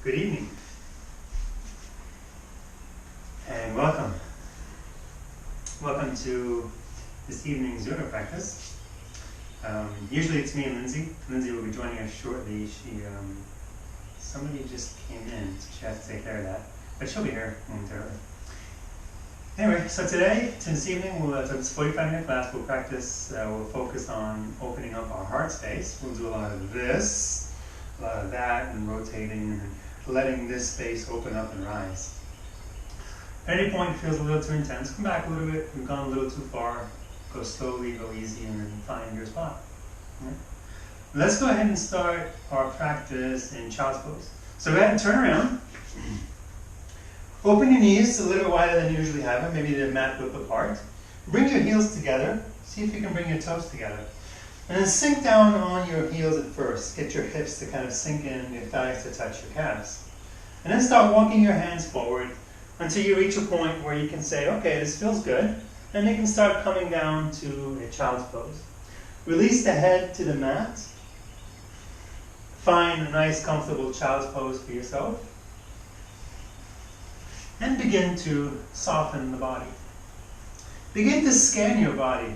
Good evening, and welcome. Welcome to this evening's yoga practice. Usually it's me and Lindsay. Lindsay will be joining us shortly. Somebody just came in, so she has to take care of that. But she'll be here momentarily. Anyway, so this evening, it's a 45-minute class. We'll practice, we'll focus on opening up our heart space. We'll do a lot of this, a lot of that, and rotating, and letting this space open up and rise. At any point it feels a little too intense, come back a little bit. We've gone a little too far. Go slowly, go easy, and then find your spot. Right? Let's go ahead and start our practice in child's pose. So go ahead and turn around. Open your knees a little bit wider than you usually have them, maybe the mat width apart. Bring your heels together. See if you can bring your toes together. And then sink down on your heels at first. Get your hips to kind of sink in, your thighs to touch your calves. And then start walking your hands forward until you reach a point where you can say, okay, this feels good. And you can start coming down to a child's pose. Release the head to the mat. Find a nice, comfortable child's pose for yourself. And begin to soften the body. Begin to scan your body.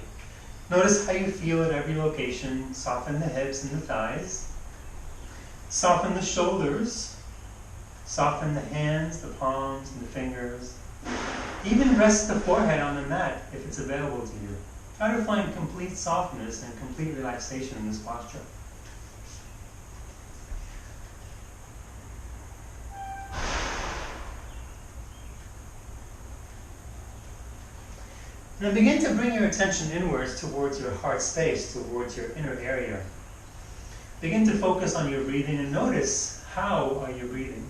Notice how you feel at every location. Soften the hips and the thighs. Soften the shoulders. Soften the hands, the palms, and the fingers. Even rest the forehead on the mat if it's available to you. Try to find complete softness and complete relaxation in this posture. Now begin to bring your attention inwards towards your heart space, towards your inner area. Begin to focus on your breathing and notice how are you breathing.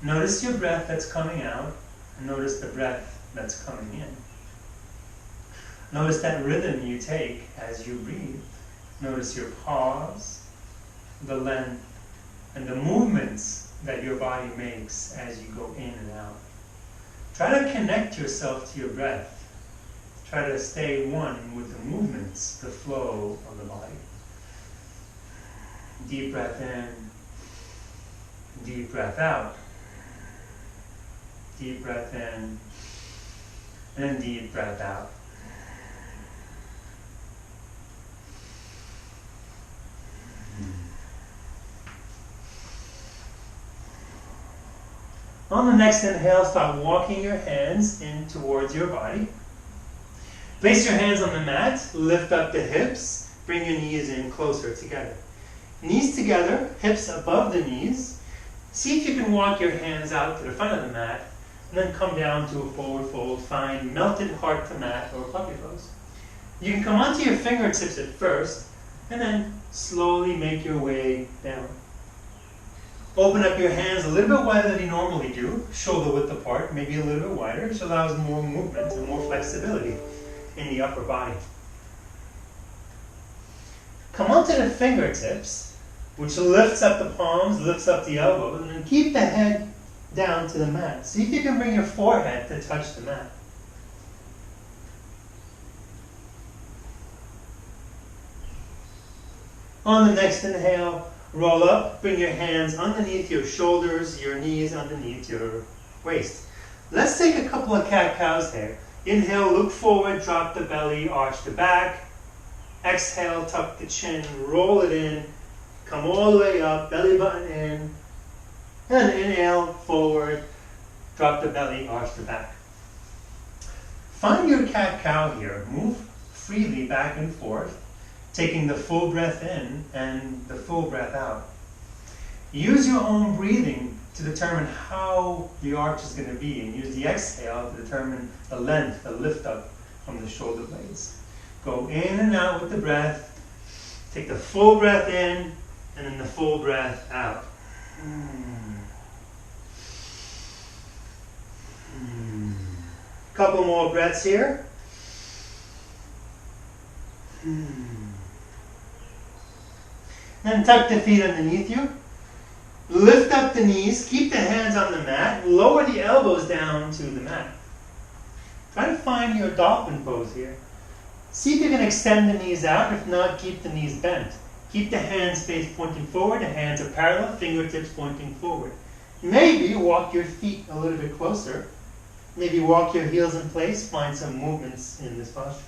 Notice your breath that's coming out and notice the breath that's coming in. Notice that rhythm you take as you breathe. Notice your pause, the length, and the movements that your body makes as you go in and out. Try to connect yourself to your breath. Try to stay one with the movements, the flow of the body. Deep breath in, deep breath out. Deep breath in, and deep breath out. On the next inhale, start walking your hands in towards your body. Place your hands on the mat, lift up the hips, bring your knees in closer together. Knees together, hips above the knees. See if you can walk your hands out to the front of the mat, and then come down to a forward fold. Find melted heart to mat or puppy pose. You can come onto your fingertips at first, and then slowly make your way down. Open up your hands a little bit wider than you normally do, shoulder width apart, maybe a little bit wider, which allows more movement and more flexibility in the upper body. Come onto the fingertips, which lifts up the palms, lifts up the elbows, and then keep the head down to the mat. See if you can bring your forehead to touch the mat. On the next inhale, roll up, bring your hands underneath your shoulders, your knees underneath your waist. Let's take a couple of cat-cows here. Inhale, look forward, drop the belly, arch the back. Exhale, tuck the chin, roll it in, come all the way up, belly button in. And inhale, forward, drop the belly, arch the back. Find your cat-cow here. Move freely back and forth, taking the full breath in and the full breath out. Use your own breathing to determine how the arch is going to be, and use the exhale to determine the length, the lift up from the shoulder blades. Go in and out with the breath. Take the full breath in and then the full breath out. Couple more breaths here. Then tuck the feet underneath you. Lift up the knees, keep the hands on the mat, lower the elbows down to the mat. Try to find your dolphin pose here. See if you can extend the knees out. If not, keep the knees bent. Keep the hands face pointing forward, the hands are parallel, fingertips pointing forward. Maybe walk your feet a little bit closer. Maybe walk your heels in place. Find some movements in this posture.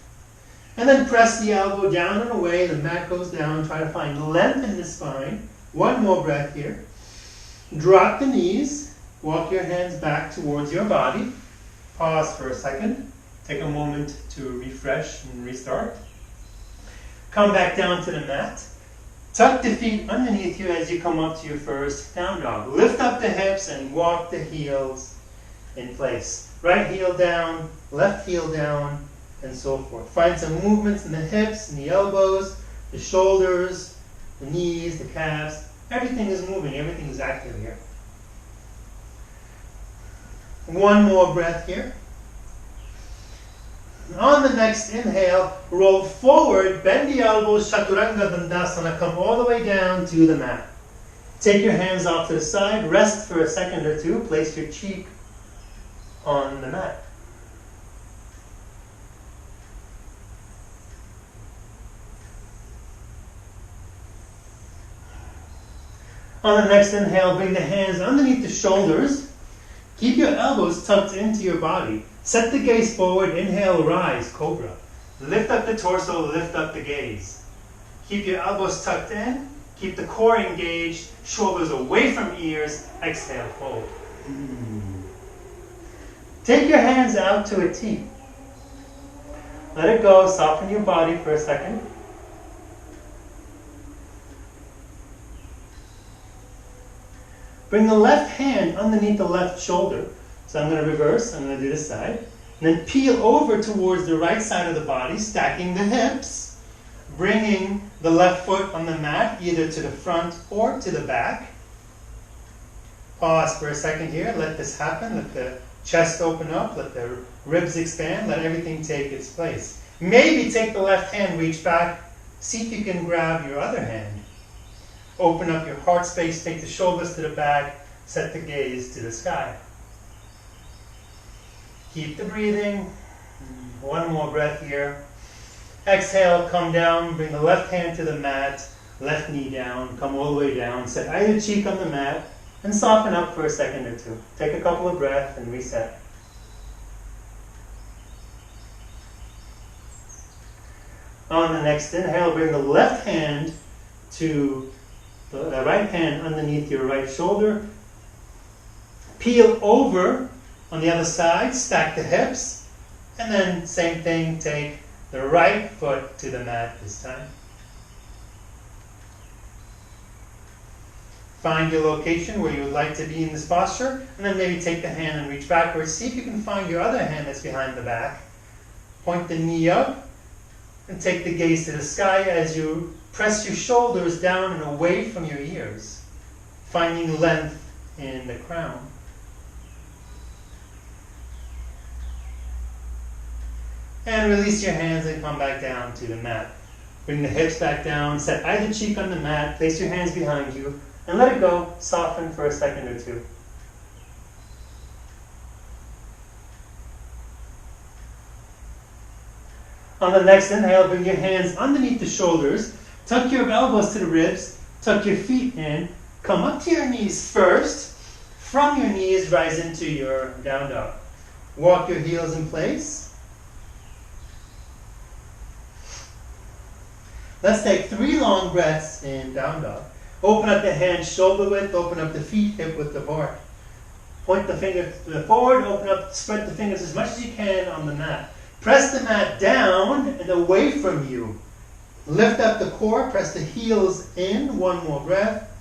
And then press the elbow down and away. The mat goes down. Try to find length in the spine. One more breath here. Drop the knees. Walk your hands back towards your body. Pause for a second. Take a moment to refresh and restart. Come back down to the mat. Tuck the feet underneath you as you come up to your first down dog. Lift up the hips and walk the heels in place. Right heel down, left heel down, and so forth. Find some movements in the hips and the elbows, the shoulders, the knees, the calves. Everything is moving. Everything is active here. One more breath here. On the next inhale, roll forward, bend the elbows, Chaturanga Dandasana, come all the way down to the mat. Take your hands off to the side, rest for a second or two, place your cheek on the mat. On the next inhale, bring the hands underneath the shoulders. Keep your elbows tucked into your body. Set the gaze forward. Inhale, rise, cobra. Lift up the torso, lift up the gaze. Keep your elbows tucked in. Keep the core engaged. Shoulders away from ears. Exhale, fold. Take your hands out to a T. Let it go. Soften your body for a second. Bring the left hand underneath the left shoulder. So I'm going to reverse. I'm going to do this side. And then peel over towards the right side of the body, stacking the hips. Bringing the left foot on the mat, either to the front or to the back. Pause for a second here. Let this happen. Let the chest open up. Let the ribs expand. Let everything take its place. Maybe take the left hand, reach back. See if you can grab your other hand. Open up your heart space. Take the shoulders to the back. Set the gaze to the sky. Keep the breathing. One more breath here. Exhale, come down. Bring the left hand to the mat. Left knee down. Come all the way down. Set either cheek on the mat. And soften up for a second or two. Take a couple of breaths and reset. On the next inhale, bring the left hand to the right hand underneath your right shoulder. Peel over on the other side, stack the hips, and then same thing, take the right foot to the mat this time. Find your location where you would like to be in this posture, and then maybe take the hand and reach backwards. See if you can find your other hand that's behind the back. Point the knee up, and take the gaze to the sky as you press your shoulders down and away from your ears, finding length in the crown. And release your hands and come back down to the mat. Bring the hips back down, set either cheek on the mat, place your hands behind you, and let it go. Soften for a second or two. On the next inhale, bring your hands underneath the shoulders, tuck your elbows to the ribs, tuck your feet in, come up to your knees first. From your knees, rise into your down dog. Walk your heels in place. Let's take 3 long breaths in down dog. Open up the hands shoulder width, open up the feet hip width apart. Point the fingers forward, open up, spread the fingers as much as you can on the mat. Press the mat down and away from you. Lift up the core, press the heels in, one more breath.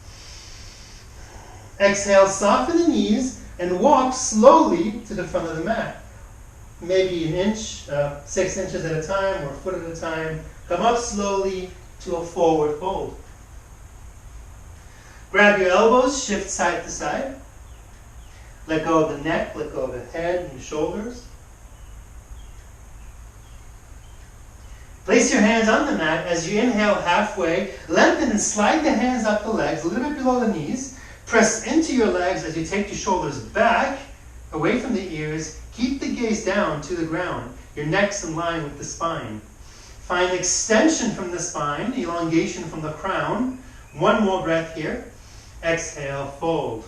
Exhale, soften the knees and walk slowly to the front of the mat. Maybe an inch, 6 inches at a time or a foot at a time. Come up slowly to a forward fold. Grab your elbows, shift side to side. Let go of the neck, let go of the head and shoulders. Place your hands on the mat as you inhale halfway. Lengthen and slide the hands up the legs, a little bit below the knees. Press into your legs as you take your shoulders back, away from the ears. Keep the gaze down to the ground. Your neck's in line with the spine. Find extension from the spine, elongation from the crown. One more breath here. Exhale, fold.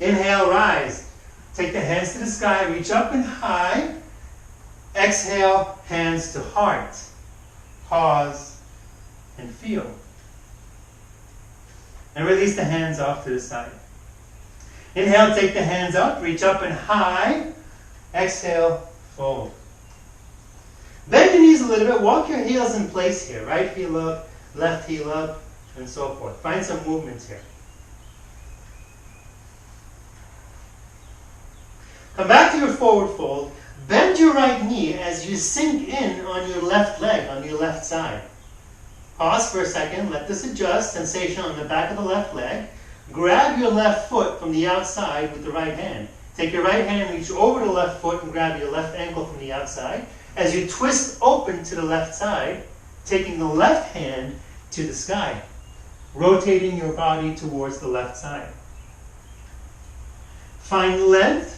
Inhale, rise. Take the hands to the sky, reach up and high. Exhale, hands to heart. Pause and feel. And release the hands off to the side. Inhale, take the hands up, reach up and high. Exhale, fold. Bend your knees a little bit, walk your heels in place here. Right heel up, left heel up, and so forth. Find some movements here. Come back to your forward fold. Bend your right knee as you sink in on your left leg, on your left side. Pause for a second, let this adjust, sensation on the back of the left leg. Grab your left foot from the outside with the right hand. Take your right hand, reach over the left foot and grab your left ankle from the outside. As you twist open to the left side, taking the left hand to the sky, rotating your body towards the left side. Find length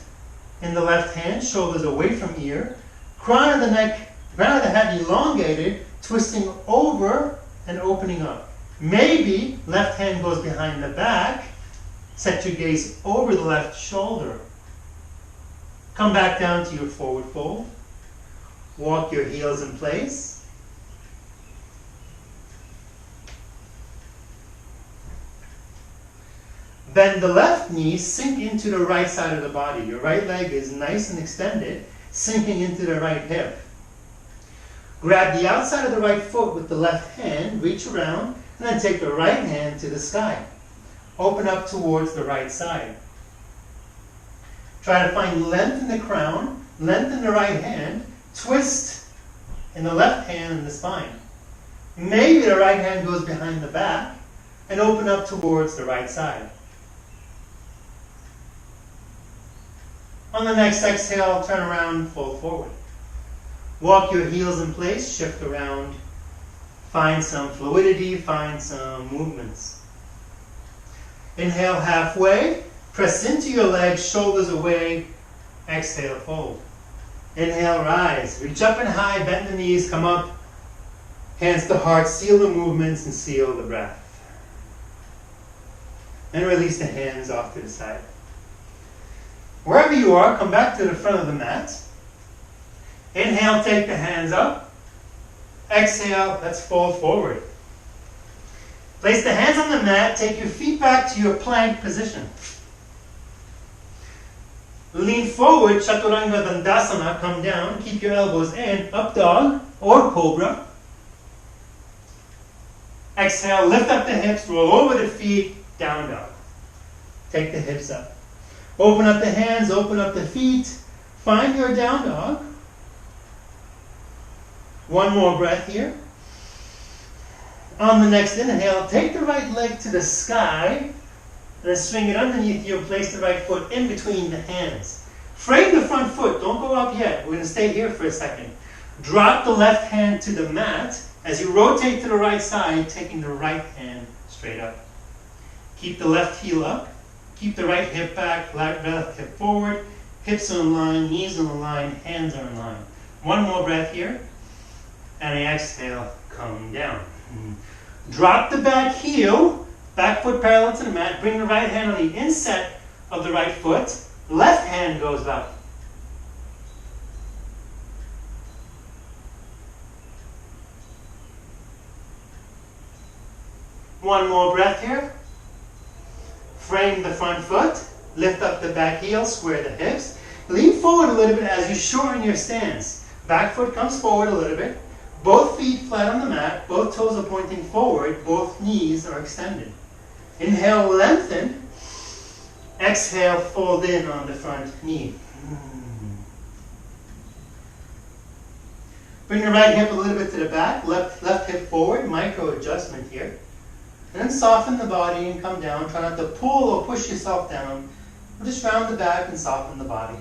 in the left hand, shoulders away from ear, crown of the neck, crown of the head elongated, twisting over and opening up. Maybe left hand goes behind the back, set your gaze over the left shoulder. Come back down to your forward fold. Walk your heels in place. Bend the left knee, sink into the right side of the body. Your right leg is nice and extended, sinking into the right hip. Grab the outside of the right foot with the left hand, reach around, and then take the right hand to the sky. Open up towards the right side. Try to find length in the crown, length in the right hand, twist in the left hand in the spine. Maybe the right hand goes behind the back, and open up towards the right side. On the next exhale, turn around, fold forward. Walk your heels in place, shift around, find some fluidity, find some movements. Inhale halfway, press into your legs, shoulders away, exhale, fold. Inhale, rise, reach up and high, bend the knees, come up, hands to heart, seal the movements and seal the breath. And release the hands off to the side. Wherever you are, come back to the front of the mat. Inhale, take the hands up. Exhale, let's fold forward. Place the hands on the mat, take your feet back to your plank position. Lean forward, Chaturanga Dandasana, come down, keep your elbows in, up dog or cobra. Exhale, lift up the hips, roll over the feet, down dog. Take the hips up. Open up the hands, open up the feet, find your down dog. One more breath here. On the next inhale, take the right leg to the sky, and then swing it underneath you and place the right foot in between the hands. Frame the front foot, don't go up yet. We're going to stay here for a second. Drop the left hand to the mat as you rotate to the right side, taking the right hand straight up. Keep the left heel up. Keep the right hip back, left hip forward. Hips are in line, knees are in line, hands are in line. One more breath here. And exhale, come down. Drop the back heel, back foot parallel to the mat. Bring the right hand on the inset of the right foot. Left hand goes up. One more breath here. Frame the front foot. Lift up the back heel, square the hips. Lean forward a little bit as you shorten your stance. Back foot comes forward a little bit. Both feet flat on the mat, both toes are pointing forward, both knees are extended. Inhale, lengthen. Exhale, fold in on the front knee. Bring the right hip a little bit to the back, left hip forward, micro adjustment here. And then soften the body and come down. Try not to pull or push yourself down. Just round the back and soften the body.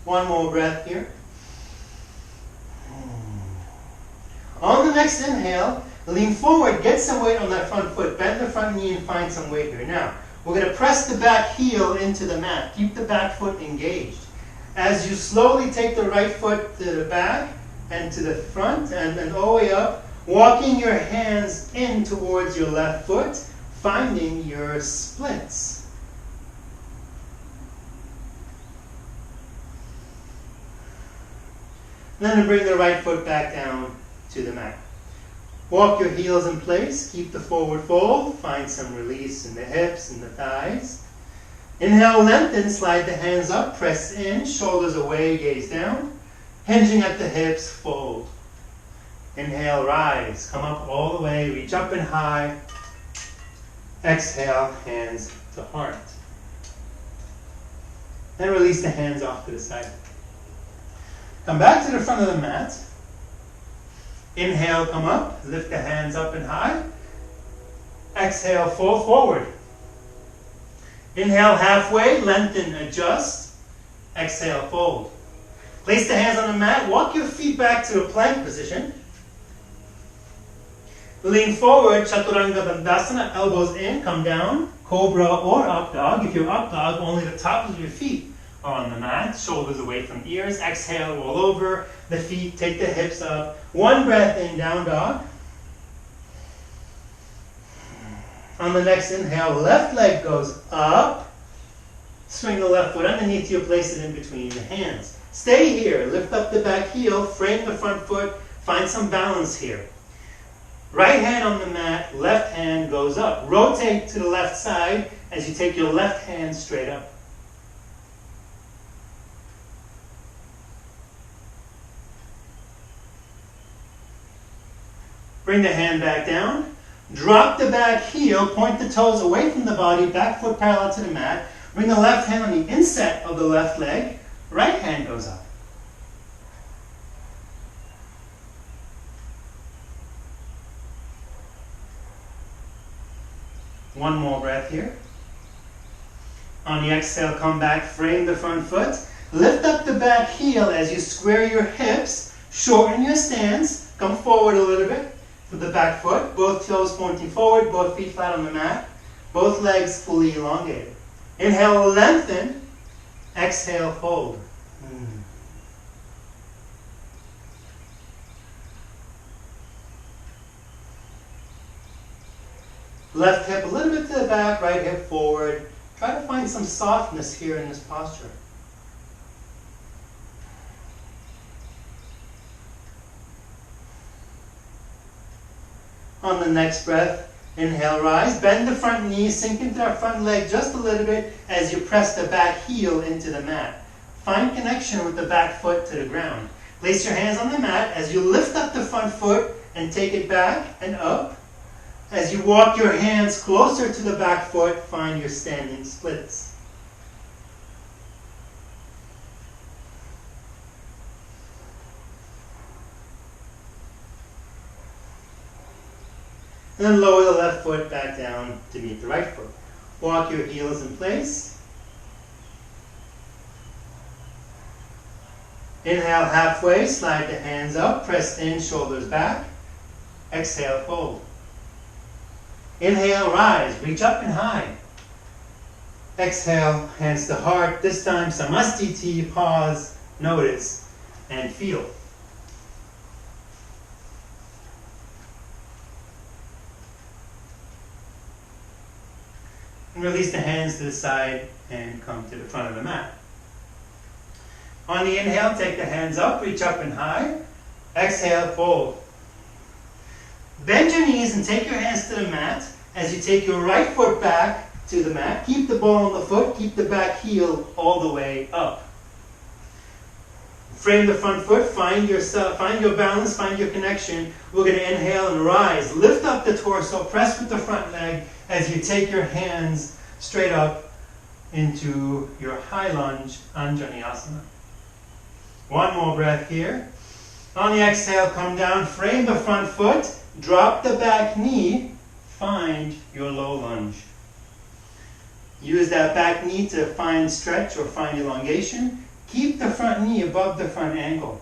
One more breath here. On the next inhale, lean forward, get some weight on that front foot. Bend the front knee and find some weight here. Now, we're going to press the back heel into the mat. Keep the back foot engaged. As you slowly take the right foot to the back, and to the front and all the way up, walking your hands in towards your left foot, finding your splits. Then bring the right foot back down to the mat. Walk your heels in place, keep the forward fold, find some release in the hips and the thighs. Inhale, lengthen, slide the hands up, press in, shoulders away, gaze down. Hinging at the hips, fold. Inhale, rise, come up all the way, reach up and high. Exhale, hands to heart. And release the hands off to the side. Come back to the front of the mat. Inhale, come up, lift the hands up and high. Exhale, fold forward. Inhale, halfway, lengthen, adjust. Exhale, fold. Place the hands on the mat, walk your feet back to a plank position. Lean forward, Chaturanga Dandasana, elbows in, come down, Cobra or Up Dog. If you're Up Dog, only the tops of your feet are on the mat, shoulders away from ears. Exhale, roll over the feet, take the hips up. One breath in, Down Dog. On the next inhale, left leg goes up. Swing the left foot underneath you, place it in between the hands. Stay here, lift up the back heel, frame the front foot, find some balance here. Right hand on the mat, left hand goes up. Rotate to the left side as you take your left hand straight up. Bring the hand back down. Drop the back heel, point the toes away from the body, back foot parallel to the mat. Bring the left hand on the inset of the left leg. Right hand goes up. One more breath here. On the exhale, come back, frame the front foot. Lift up the back heel as you square your hips. Shorten your stance. Come forward a little bit with the back foot. Both toes pointing forward, both feet flat on the mat. Both legs fully elongated. Inhale, lengthen. Exhale, fold. Left hip a little bit to the back, right hip forward. Try to find some softness here in this posture. On the next breath, inhale, rise. Bend the front knee, sink into that front leg just a little bit as you press the back heel into the mat. Find connection with the back foot to the ground. Place your hands on the mat as you lift up the front foot and take it back and up. As you walk your hands closer to the back foot, find your standing splits. And then lower the left foot back down to meet the right foot. Walk your heels in place. Inhale halfway, slide the hands up, press in, shoulders back. Exhale, fold. Inhale, rise, reach up and high. Exhale, hands to heart. This time, Samastiti, pause, notice, and feel. And release the hands to the side and come to the front of the mat. On the inhale, take the hands up, reach up and high. Exhale, fold. Bend your knees and take your hands to the mat as you take your right foot back to the mat. Keep the ball on the foot, keep the back heel all the way up. Frame the front foot, find your balance, find your connection. We're going to inhale and rise. Lift up the torso, press with the front leg as you take your hands straight up into your high lunge, Anjaneyasana. One more breath here. On the exhale, come down, frame the front foot, drop the back knee, find your low lunge. Use that back knee to find stretch or find elongation. Keep the front knee above the front ankle.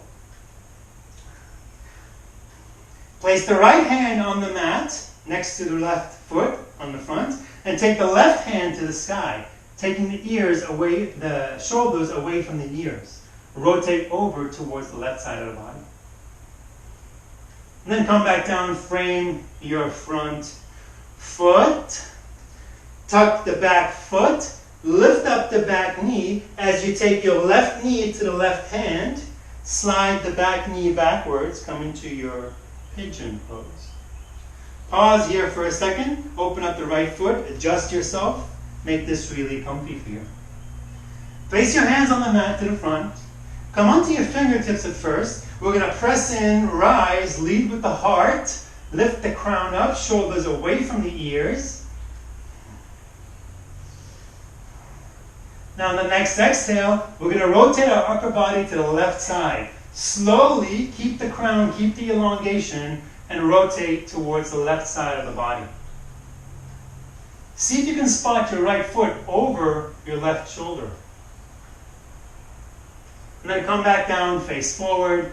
Place the right hand on the mat next to the left foot on the front and take the left hand to the sky, taking the ears away, the shoulders away from the ears. Rotate over towards the left side of the body. And then come back down, frame your front foot. Tuck the back foot. Lift up the back knee as you take your left knee to the left hand. Slide the back knee backwards, come into your pigeon pose. Pause here for a second. Open up the right foot. Adjust yourself. Make this really comfy for you. Place your hands on the mat to the front. Come onto your fingertips at first. We're going to press in, rise, lead with the heart. Lift the crown up, shoulders away from the ears. Now on the next exhale, we're going to rotate our upper body to the left side. Slowly, keep the crown, keep the elongation, and rotate towards the left side of the body. See if you can spot your right foot over your left shoulder. And then come back down, face forward.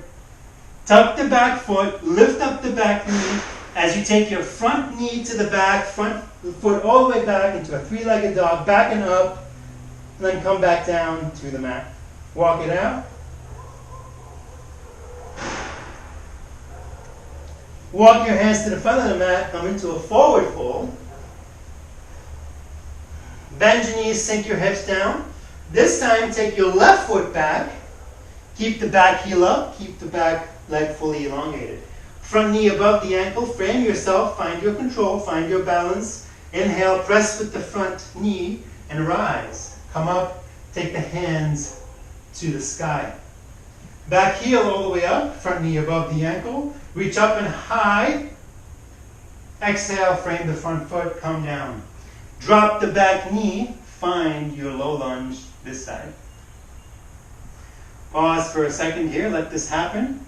Tuck the back foot, lift up the back knee as you take your front knee to the back, front foot all the way back into a three-legged dog, back and up. And then come back down to the mat. Walk it out. Walk your hands to the front of the mat, come into a forward fold. Bend your knees, sink your hips down. This time, take your left foot back. Keep the back heel up, keep the back leg fully elongated. Front knee above the ankle, frame yourself, find your control, find your balance. Inhale, press with the front knee and rise. Come up, take the hands to the sky. Back heel all the way up, front knee above the ankle. Reach up and high. Exhale, frame the front foot, come down. Drop the back knee, find your low lunge this side. Pause for a second here, let this happen.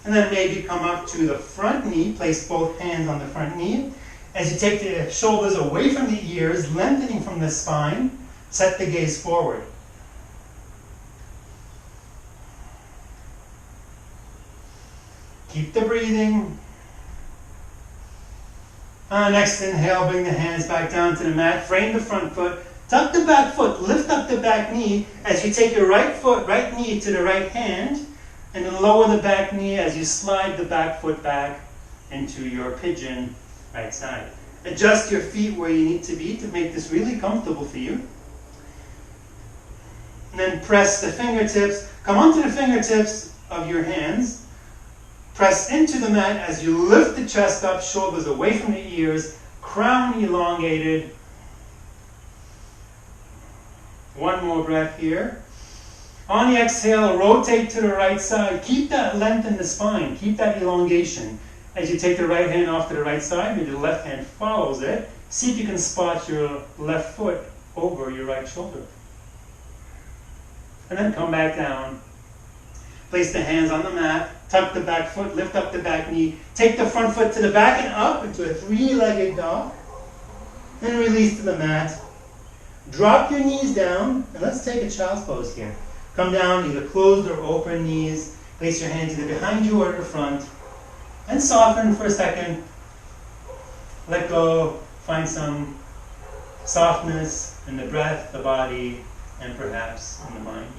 And then maybe come up to the front knee, place both hands on the front knee. As you take the shoulders away from the ears, lengthening from the spine, set the gaze forward. Keep the breathing. Next inhale, bring the hands back down to the mat. Frame the front foot. Tuck the back foot. Lift up the back knee as you take your right knee to the right hand. And then lower the back knee as you slide the back foot back into your pigeon right side. Adjust your feet where you need to be to make this really comfortable for you. And then press the fingertips. Come onto the fingertips of your hands. Press into the mat as you lift the chest up, shoulders away from the ears, crown elongated. One more breath here. On the exhale, rotate to the right side. Keep that length in the spine. Keep that elongation. As you take the right hand off to the right side, maybe the left hand follows it. See if you can spot your left foot over your right shoulder. And then come back down. Place the hands on the mat. Tuck the back foot, lift up the back knee. Take the front foot to the back and up into a three-legged dog. And release to the mat. Drop your knees down, and let's take a child's pose here. Come down, either closed or open knees. Place your hands either behind you or at the front. And soften for a second. Let go. Find some softness in the breath, the body, and perhaps in the mind.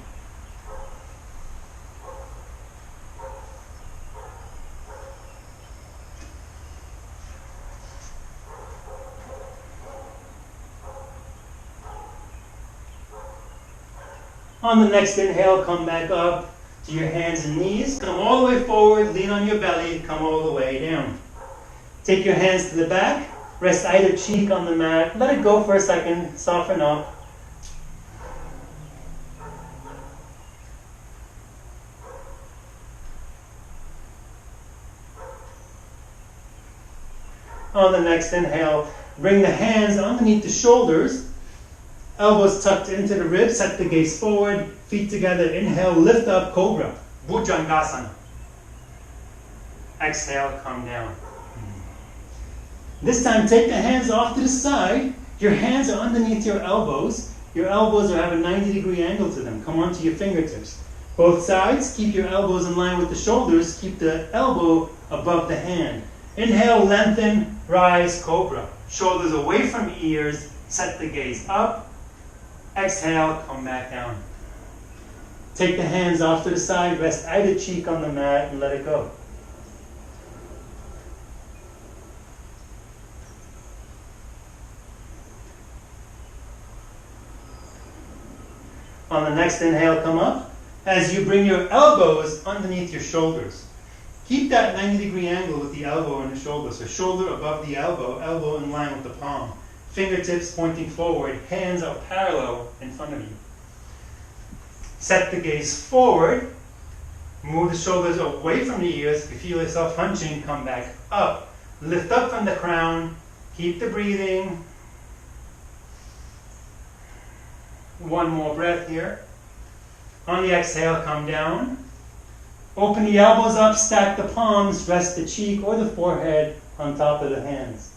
On the next inhale, come back up to your hands and knees. Come all the way forward, lean on your belly, come all the way down. Take your hands to the back, rest either cheek on the mat. Let it go for a second, soften up. On the next inhale, bring the hands underneath the shoulders. Elbows tucked into the ribs, set the gaze forward, feet together. Inhale, lift up, cobra, Bhujangasana. Exhale, come down. This time, take the hands off to the side. Your hands are underneath your elbows. Your elbows have a 90-degree angle to them. Come onto your fingertips. Both sides, keep your elbows in line with the shoulders. Keep the elbow above the hand. Inhale, lengthen, rise, cobra. Shoulders away from ears, set the gaze up. Exhale, come back down. Take the hands off to the side, rest either cheek on the mat and let it go. On the next inhale, come up. As you bring your elbows underneath your shoulders. Keep that 90-degree angle with the elbow and the shoulder. So shoulder above the elbow, elbow in line with the palm. Fingertips pointing forward, hands are parallel in front of you. Set the gaze forward. Move the shoulders away from the ears. If you feel yourself hunching, come back up. Lift up from the crown. Keep the breathing. One more breath here. On the exhale, come down. Open the elbows up, stack the palms, rest the cheek or the forehead on top of the hands.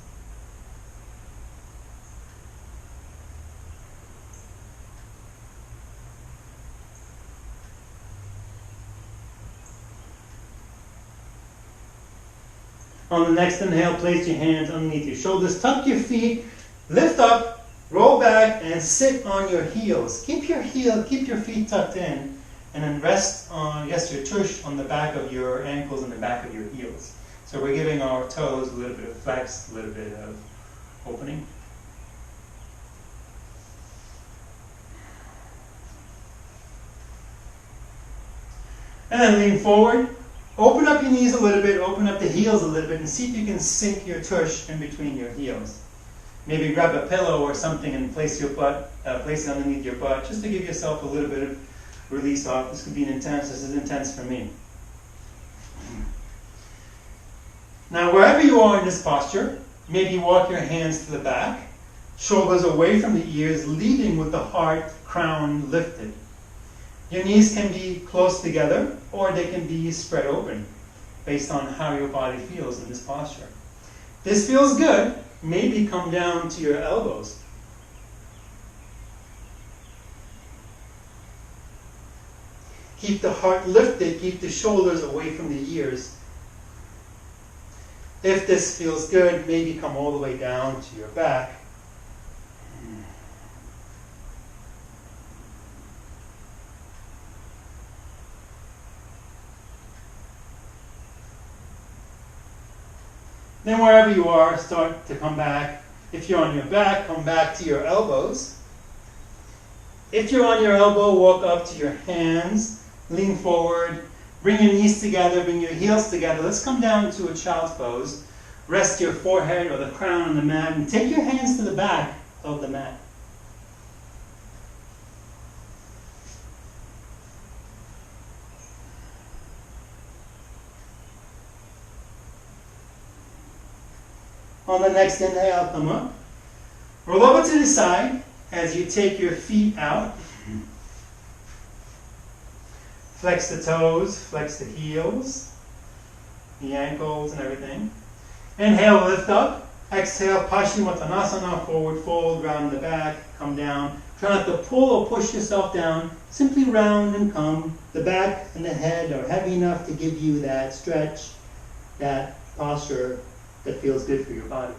On the next inhale, place your hands underneath your shoulders, tuck your feet, lift up, roll back, and sit on your heels. Keep your feet tucked in, and then rest your tush on the back of your ankles and the back of your heels. So we're giving our toes a little bit of flex, a little bit of opening. And then lean forward. Open up your knees a little bit, open up the heels a little bit, and see if you can sink your tush in between your heels. Maybe grab a pillow or something and place it underneath your butt, just to give yourself a little bit of release off. This is intense for me. Now, wherever you are in this posture, maybe walk your hands to the back, shoulders away from the ears, leading with the heart, crown lifted. Your knees can be close together, or they can be spread open, based on how your body feels in this posture. This feels good. Maybe come down to your elbows. Keep the heart lifted, keep the shoulders away from the ears. If this feels good, maybe come all the way down to your back. Then wherever you are, start to come back. If you're on your back, come back to your elbows. If you're on your elbow, walk up to your hands, lean forward, bring your knees together, bring your heels together. Let's come down to a child's pose. Rest your forehead or the crown on the mat, and take your hands to the back of the mat. On the next inhale, come up. Roll over to the side as you take your feet out. Flex the toes, flex the heels, the ankles and everything. Inhale, lift up. Exhale, Paschimottanasana, forward fold, round the back, come down. Try not to pull or push yourself down. Simply round and come. The back and the head are heavy enough to give you that stretch, that posture that feels good for your body.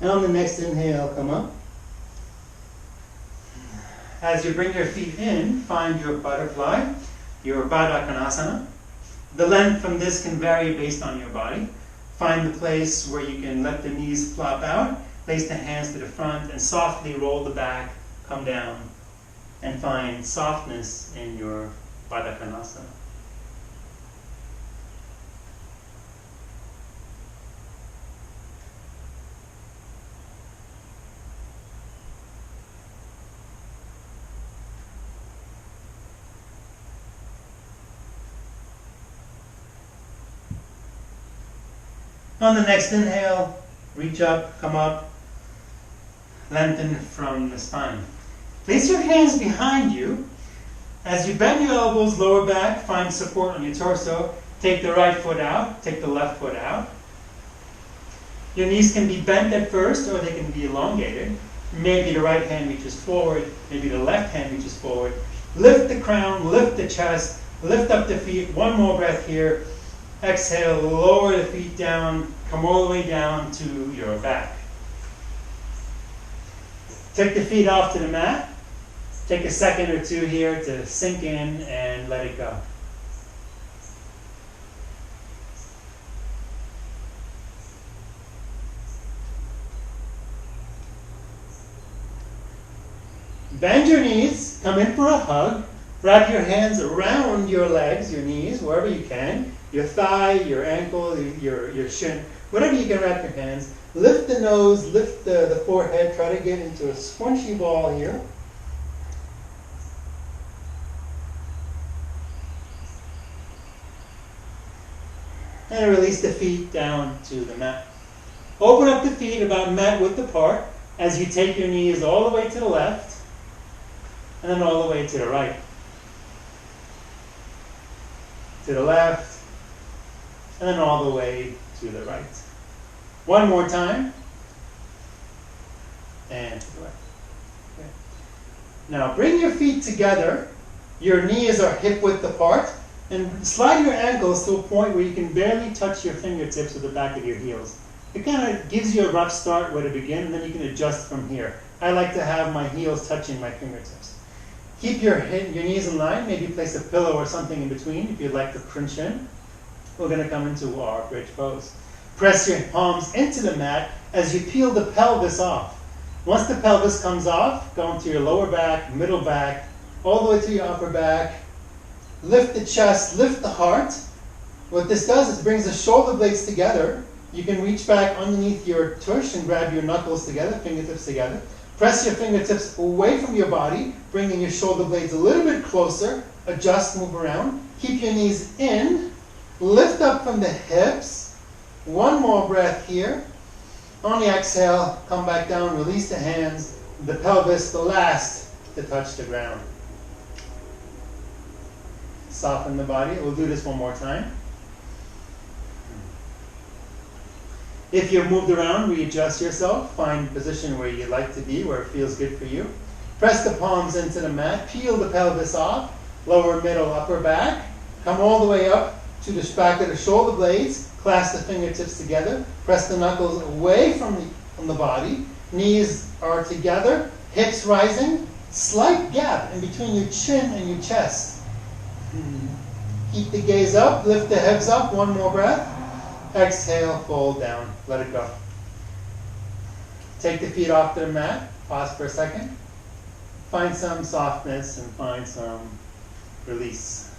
And on the next inhale, come up. As you bring your feet in, find your butterfly, your Baddha Konasana. The length from this can vary based on your body. Find the place where you can let the knees flop out, place the hands to the front, and softly roll the back, come down, and find softness in your Baddha Konasana. On the next inhale, reach up, come up, lengthen from the spine. Place your hands behind you. As you bend your elbows, lower back, find support on your torso. Take the right foot out, take the left foot out. Your knees can be bent at first, or they can be elongated. Maybe the right hand reaches forward, maybe the left hand reaches forward. Lift the crown, lift the chest, lift up the feet. One more breath here. Exhale, lower the feet down, come all the way down to your back. Take the feet off to the mat. Take a second or two here to sink in and let it go. Bend your knees, come in for a hug. Wrap your hands around your legs, your knees, wherever you can. Your thigh, your ankle, your shin, whatever you can wrap your hands. Lift the nose, lift the forehead. Try to get into a squinchy ball here. And release the feet down to the mat. Open up the feet about mat width apart as you take your knees all the way to the left and then all the way to the right. To the left and then all the way to the right. One more time. And to the right. Okay. Now bring your feet together. Your knees are hip width apart. And slide your ankles to a point where you can barely touch your fingertips with the back of your heels. It kind of gives you a rough start where to begin, and then you can adjust from here. I like to have my heels touching my fingertips. Keep your knees in line. Maybe place a pillow or something in between if you'd like to crunch in. We're going to come into our bridge pose. Press your palms into the mat as you peel the pelvis off. Once the pelvis comes off, go into your lower back, middle back, all the way to your upper back. Lift the chest, lift the heart. What this does is brings the shoulder blades together. You can reach back underneath your tush and grab your knuckles together, fingertips together. Press your fingertips away from your body, bringing your shoulder blades a little bit closer. Adjust, move around. Keep your knees in. Lift up from the hips. One more breath here. On the exhale, come back down, release the hands, the pelvis, the last to touch the ground. Soften the body. We'll do this one more time. If you've moved around, readjust yourself. Find a position where you'd like to be, where it feels good for you. Press the palms into the mat. Peel the pelvis off. Lower, middle, upper back. Come all the way up to the back of the shoulder blades. Clasp the fingertips together. Press the knuckles away from the body. Knees are together. Hips rising. Slight gap in between your chin and your chest. Keep the gaze up, lift the hips up, one more breath. Exhale, fold down, let it go. Take the feet off the mat, pause for a second. Find some softness and find some release.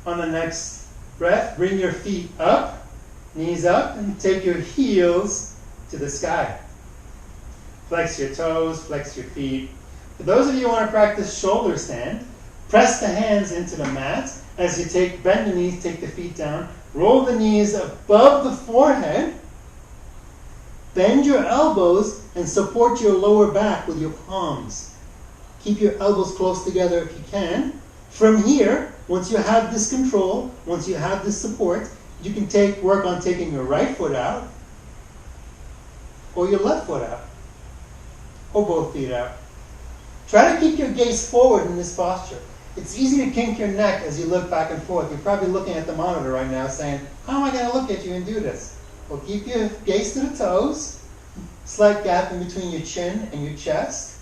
On the next breath, bring your feet up. Knees up and take your heels to the sky. Flex your toes, flex your feet. For those of you who want to practice shoulder stand, press the hands into the mat as you bend the knees, take the feet down, roll the knees above the forehead, bend your elbows and support your lower back with your palms. Keep your elbows close together if you can. From here, once you have this control, once you have this support, you can work on taking your right foot out, or your left foot out, or both feet out. Try to keep your gaze forward in this posture. It's easy to kink your neck as you look back and forth. You're probably looking at the monitor right now saying, how am I going to look at you and do this? Well, keep your gaze to the toes, slight gap in between your chin and your chest.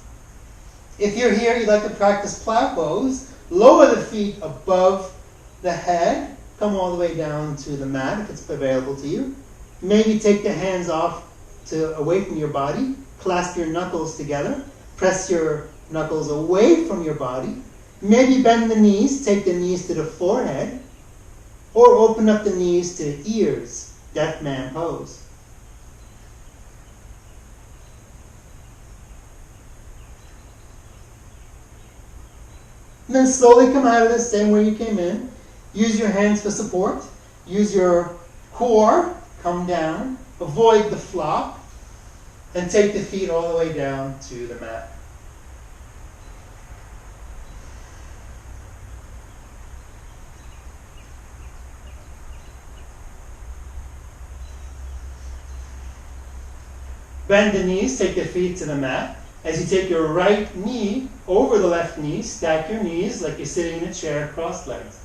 If you're here, you'd like to practice plow pose, lower the feet above the head. Come all the way down to the mat if it's available to you. Maybe take the hands away from your body. Clasp your knuckles together. Press your knuckles away from your body. Maybe bend the knees. Take the knees to the forehead. Or open up the knees to the ears. Deaf man pose. And then slowly come out of this same way you came in. Use your hands for support. Use your core. Come down. Avoid the flop. And take the feet all the way down to the mat. Bend the knees. Take the feet to the mat. As you take your right knee over the left knee, stack your knees like you're sitting in a chair, crossed legs.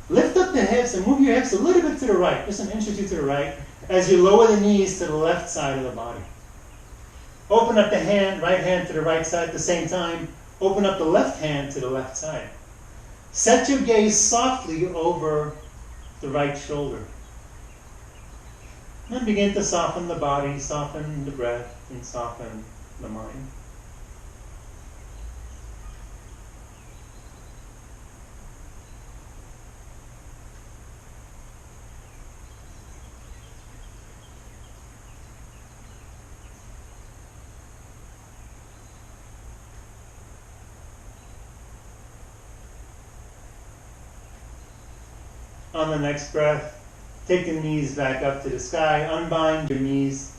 Lift up the hips and move your hips a little bit to the right, just an inch or two to the right, as you lower the knees to the left side of the body. Open up the right hand to the right side at the same time. Open up the left hand to the left side. Set your gaze softly over the right shoulder. And then begin to soften the body, soften the breath, and soften the mind. On the next breath, take the knees back up to the sky, unbind your knees,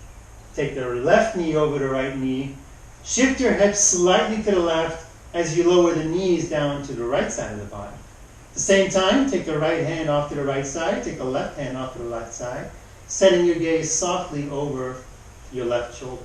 take the left knee over the right knee, shift your hips slightly to the left as you lower the knees down to the right side of the body. At the same time, take the right hand off to the right side, take the left hand off to the left side, setting your gaze softly over your left shoulder.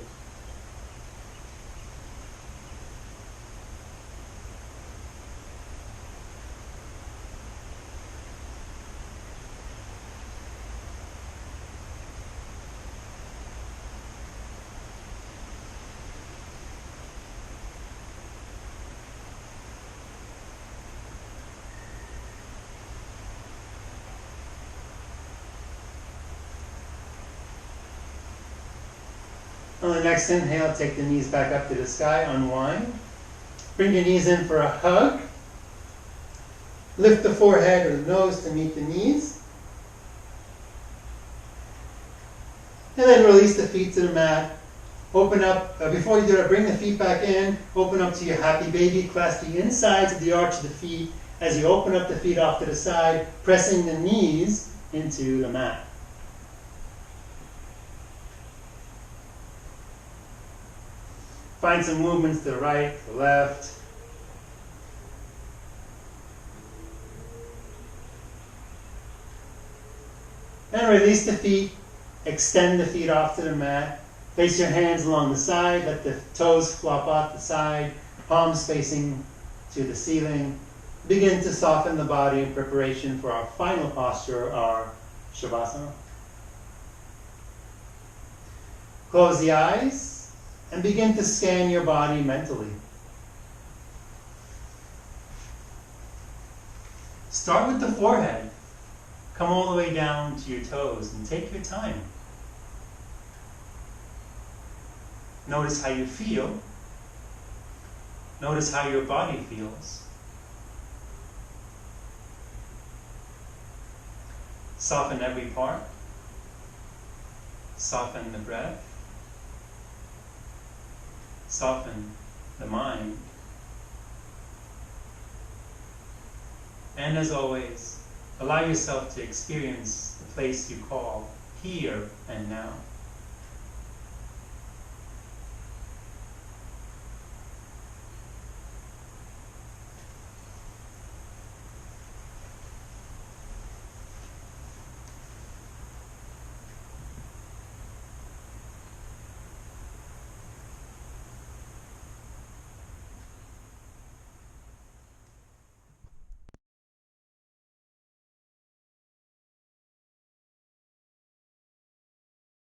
On the next inhale, take the knees back up to the sky, unwind. Bring your knees in for a hug. Lift the forehead or the nose to meet the knees. And then release the feet to the mat. Open up, before you do that, bring the feet back in. Open up to your happy baby. Clasp the insides of the arch of the feet as you open up the feet off to the side, pressing the knees into the mat. Find some movements to the right, to the left. And release the feet. Extend the feet off to the mat. Place your hands along the side. Let the toes flop off the side. Palms facing to the ceiling. Begin to soften the body in preparation for our final posture, our Shavasana. Close the eyes. And begin to scan your body mentally. Start with the forehead. Come all the way down to your toes and take your time. Notice how you feel. Notice how your body feels. Soften every part. Soften the breath. Soften the mind. And as always, allow yourself to experience the place you call here and now.